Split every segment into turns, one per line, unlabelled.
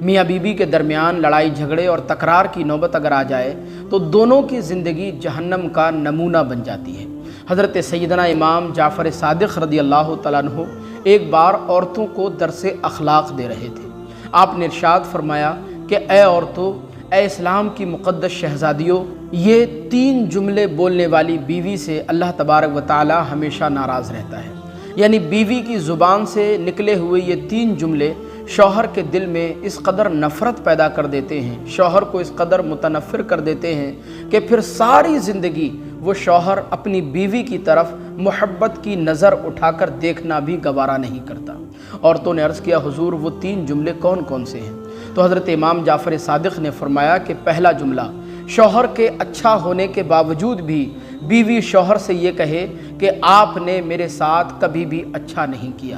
میاں بیوی کے درمیان لڑائی جھگڑے اور تکرار کی نوبت اگر آ جائے تو دونوں کی زندگی جہنم کا نمونہ بن جاتی ہے۔ حضرت سیدنا امام جعفر صادق رضی اللہ تعالیٰ عنہ ایک بار عورتوں کو درس اخلاق دے رہے تھے۔ آپ نے ارشاد فرمایا کہ اے عورتوں، اے اسلام کی مقدس شہزادیوں، یہ 3 جملے بولنے والی بیوی سے اللہ تبارک و تعالی ہمیشہ ناراض رہتا ہے۔ یعنی بیوی کی زبان سے نکلے ہوئے یہ 3 جملے شوہر کے دل میں اس قدر نفرت پیدا کر دیتے ہیں، شوہر کو اس قدر متنفر کر دیتے ہیں کہ پھر ساری زندگی وہ شوہر اپنی بیوی کی طرف محبت کی نظر اٹھا کر دیکھنا بھی گوارا نہیں کرتا۔ عورتوں نے عرض کیا حضور وہ 3 جملے کون کون سے ہیں؟ تو حضرت امام جعفر صادق نے فرمایا کہ پہلا جملہ، شوہر کے اچھا ہونے کے باوجود بھی بیوی شوہر سے یہ کہے کہ آپ نے میرے ساتھ کبھی بھی اچھا نہیں کیا۔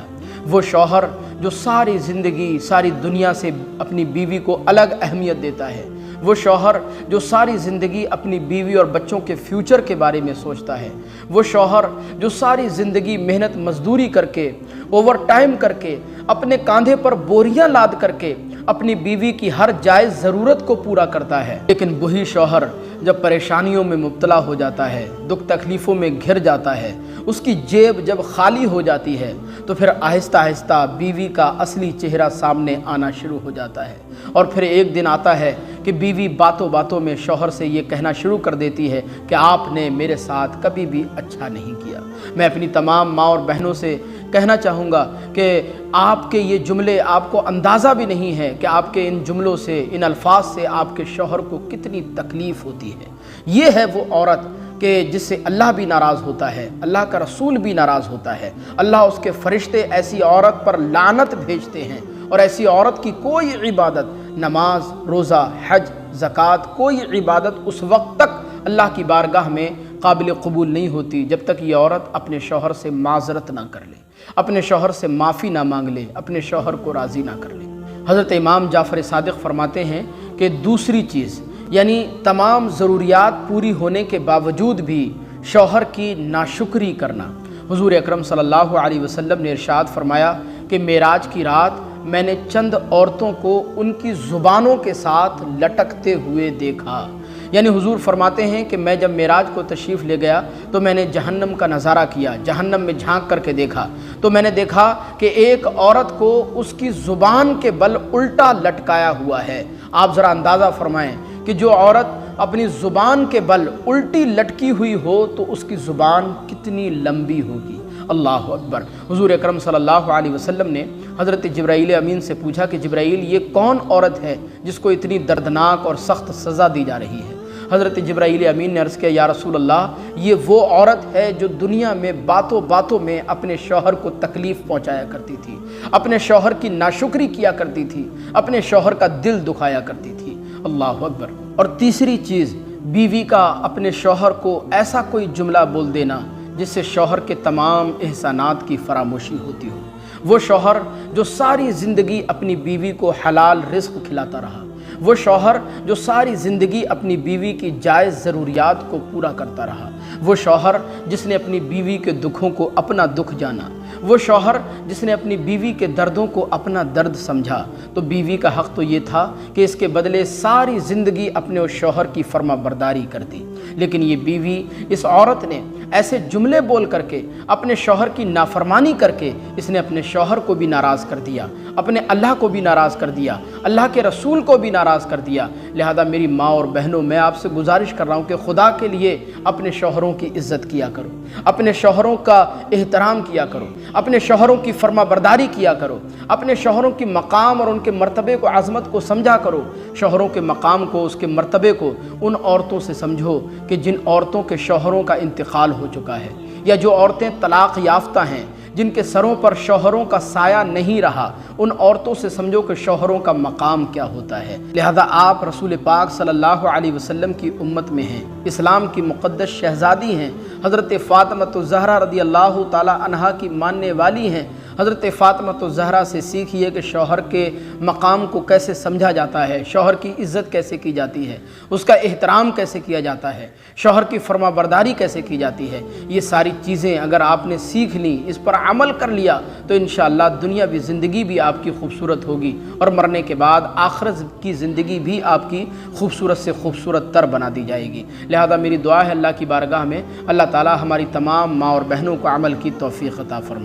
وہ شوہر جو ساری زندگی ساری دنیا سے اپنی بیوی کو الگ اہمیت دیتا ہے، وہ شوہر جو ساری زندگی اپنی بیوی اور بچوں کے فیوچر کے بارے میں سوچتا ہے، وہ شوہر جو ساری زندگی محنت مزدوری کر کے اوور ٹائم کر کے اپنے کاندھے پر بوریاں لاد کر کے اپنی بیوی کی ہر جائز ضرورت کو پورا کرتا ہے، لیکن وہی شوہر جب پریشانیوں میں مبتلا ہو جاتا ہے، دکھ تکلیفوں میں گھر جاتا ہے، اس کی جیب جب خالی ہو جاتی ہے تو پھر آہستہ آہستہ بیوی کا اصلی چہرہ سامنے آنا شروع ہو جاتا ہے، اور پھر ایک دن آتا ہے کہ بیوی باتوں باتوں میں شوہر سے یہ کہنا شروع کر دیتی ہے کہ آپ نے میرے ساتھ کبھی بھی اچھا نہیں کیا۔ میں اپنی تمام ماں اور بہنوں سے کہنا چاہوں گا کہ آپ کے یہ جملے آپ کو اندازہ بھی نہیں ہے کہ آپ کے ان جملوں سے، ان الفاظ سے آپ کے شوہر کو کتنی تکلیف ہوتی ہے۔ یہ ہے وہ عورت کہ جس سے اللہ بھی ناراض ہوتا ہے، اللہ کا رسول بھی ناراض ہوتا ہے، اللہ اس کے فرشتے ایسی عورت پر لعنت بھیجتے ہیں، اور ایسی عورت کی کوئی عبادت، نماز، روزہ، حج، زکوٰۃ، کوئی عبادت اس وقت تک اللہ کی بارگاہ میں قابل قبول نہیں ہوتی جب تک یہ عورت اپنے شوہر سے معذرت نہ کر لے، اپنے شوہر سے معافی نہ مانگ لے، اپنے شوہر کو راضی نہ کر لے۔ حضرت امام جعفر صادق فرماتے ہیں کہ دوسری چیز، یعنی تمام ضروریات پوری ہونے کے باوجود بھی شوہر کی ناشکری کرنا۔ حضور اکرم صلی اللہ علیہ وسلم نے ارشاد فرمایا کہ معراج کی رات میں نے چند عورتوں کو ان کی زبانوں کے ساتھ لٹکتے ہوئے دیکھا۔ یعنی حضور فرماتے ہیں کہ میں جب معراج کو تشریف لے گیا تو میں نے جہنم کا نظارہ کیا، جہنم میں جھانک کر کے دیکھا تو میں نے دیکھا کہ ایک عورت کو اس کی زبان کے بل الٹا لٹکایا ہوا ہے۔ آپ ذرا اندازہ فرمائیں کہ جو عورت اپنی زبان کے بل الٹی لٹکی ہوئی ہو تو اس کی زبان کتنی لمبی ہوگی۔ اللہ اکبر۔ حضور اکرم صلی اللہ علیہ وسلم نے حضرت جبرائیل امین سے پوچھا کہ جبرائیل یہ کون عورت ہے جس کو اتنی دردناک اور سخت سزا دی جا رہی ہے؟ حضرت جبرائیل امین نے عرض کیا یا رسول اللہ، یہ وہ عورت ہے جو دنیا میں باتوں باتوں میں اپنے شوہر کو تکلیف پہنچایا کرتی تھی، اپنے شوہر کی ناشکری کیا کرتی تھی، اپنے شوہر کا دل دکھایا کرتی تھی۔ اللہ اکبر۔ اور تیسری چیز، بیوی کا اپنے شوہر کو ایسا کوئی جملہ بول دینا جس سے شوہر کے تمام احسانات کی فراموشی ہوتی ہو۔ وہ شوہر جو ساری زندگی اپنی بیوی کو حلال رزق کھلاتا رہا، وہ شوہر جو ساری زندگی اپنی بیوی کی جائز ضروریات کو پورا کرتا رہا، وہ شوہر جس نے اپنی بیوی کے دکھوں کو اپنا دکھ جانا، وہ شوہر جس نے اپنی بیوی کے دردوں کو اپنا درد سمجھا، تو بیوی کا حق تو یہ تھا کہ اس کے بدلے ساری زندگی اپنے اس شوہر کی فرما برداری کرتی۔ لیکن یہ بیوی، اس عورت نے ایسے جملے بول کر کے، اپنے شوہر کی نافرمانی کر کے، اس نے اپنے شوہر کو بھی ناراض کر دیا، اپنے اللہ کو بھی ناراض کر دیا، اللہ کے رسول کو بھی ناراض کر دیا۔ لہذا میری ماں اور بہنوں، میں آپ سے گزارش کر رہا ہوں کہ خدا کے لیے اپنے شوہروں کی عزت کیا کرو، اپنے شوہروں کا احترام کیا کرو، اپنے شوہروں کی فرما برداری کیا کرو، اپنے شوہروں کی مقام اور ان کے مرتبے کو، عظمت کو سمجھا کرو۔ شوہروں کے مقام کو، اس کے مرتبے کو ان عورتوں سے سمجھو کہ جن عورتوں کے شوہروں کا انتقال ہو چکا ہے، یا جو عورتیں طلاق یافتہ ہیں، جن کے سروں پر شوہروں کا سایہ نہیں رہا، ان عورتوں سے سمجھو کہ شوہروں کا مقام کیا ہوتا ہے۔ لہذا آپ رسول پاک صلی اللہ علیہ وسلم کی امت میں ہیں، اسلام کی مقدس شہزادی ہیں، حضرت فاطمہ الزہرا رضی اللہ تعالی عنہا کی ماننے والی ہیں، حضرت فاطمہ الزہرا سے سیکھیے کہ شوہر کے مقام کو کیسے سمجھا جاتا ہے، شوہر کی عزت کیسے کی جاتی ہے، اس کا احترام کیسے کیا جاتا ہے، شوہر کی فرما برداری کیسے کی جاتی ہے۔ یہ ساری چیزیں اگر آپ نے سیکھ لیں، اس پر عمل کر لیا تو انشاءاللہ دنیاوی زندگی بھی آپ کی خوبصورت ہوگی اور مرنے کے بعد آخرت کی زندگی بھی آپ کی خوبصورت سے خوبصورت تر بنا دی جائے گی۔ لہذا میری دعا ہے اللہ کی بارگاہ میں اللہ تعالی ہماری تمام ماں اور بہنوں کو عمل کی توفیق عطا فرمائے۔